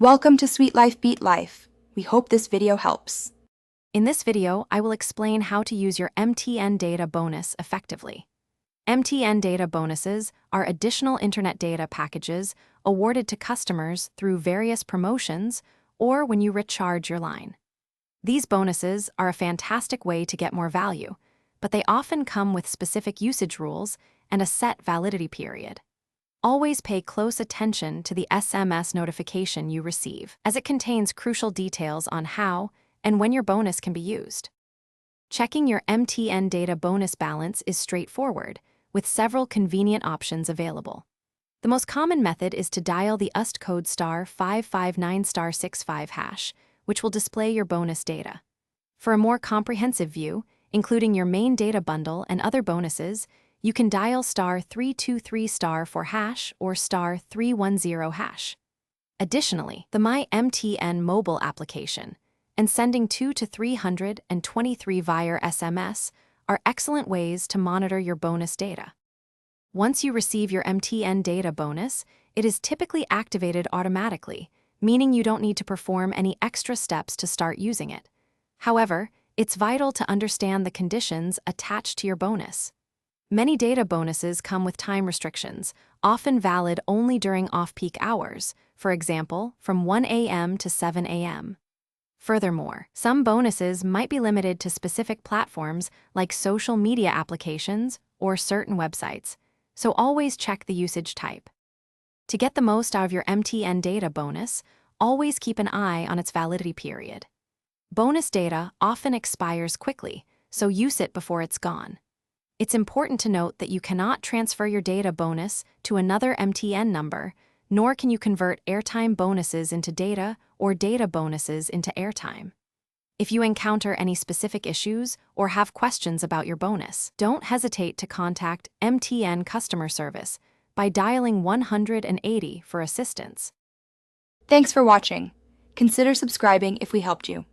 Welcome to Sweet Life Beat Life. We hope this video helps. In this video, I will explain how to use your MTN data bonus effectively. MTN data bonuses are additional internet data packages awarded to customers through various promotions or when you recharge your line. These bonuses are a fantastic way to get more value, but they often come with specific usage rules and a set validity period. Always pay close attention to the SMS notification you receive, as it contains crucial details on how and when your bonus can be used. Checking your MTN data bonus balance is straightforward, with several convenient options available. The most common method is to dial the USSD code *559*65#, which will display your bonus data. For a more comprehensive view, including your main data bundle and other bonuses, you can dial *323* for hash or *310#. Additionally, the My MTN mobile application and sending 2 to 323 via SMS are excellent ways to monitor your bonus data. Once you receive your MTN data bonus, it is typically activated automatically, meaning you don't need to perform any extra steps to start using it. However, it's vital to understand the conditions attached to your bonus. Many data bonuses come with time restrictions, often valid only during off-peak hours, for example, from 1 a.m. to 7 a.m. Furthermore, some bonuses might be limited to specific platforms like social media applications or certain websites, so always check the usage type. To get the most out of your MTN data bonus, always keep an eye on its validity period. Bonus data often expires quickly, so use it before it's gone. It's important to note that you cannot transfer your data bonus to another MTN number, nor can you convert airtime bonuses into data or data bonuses into airtime. If you encounter any specific issues or have questions about your bonus, don't hesitate to contact MTN customer service by dialing 180 for assistance. Thanks for watching. Consider subscribing if we helped you.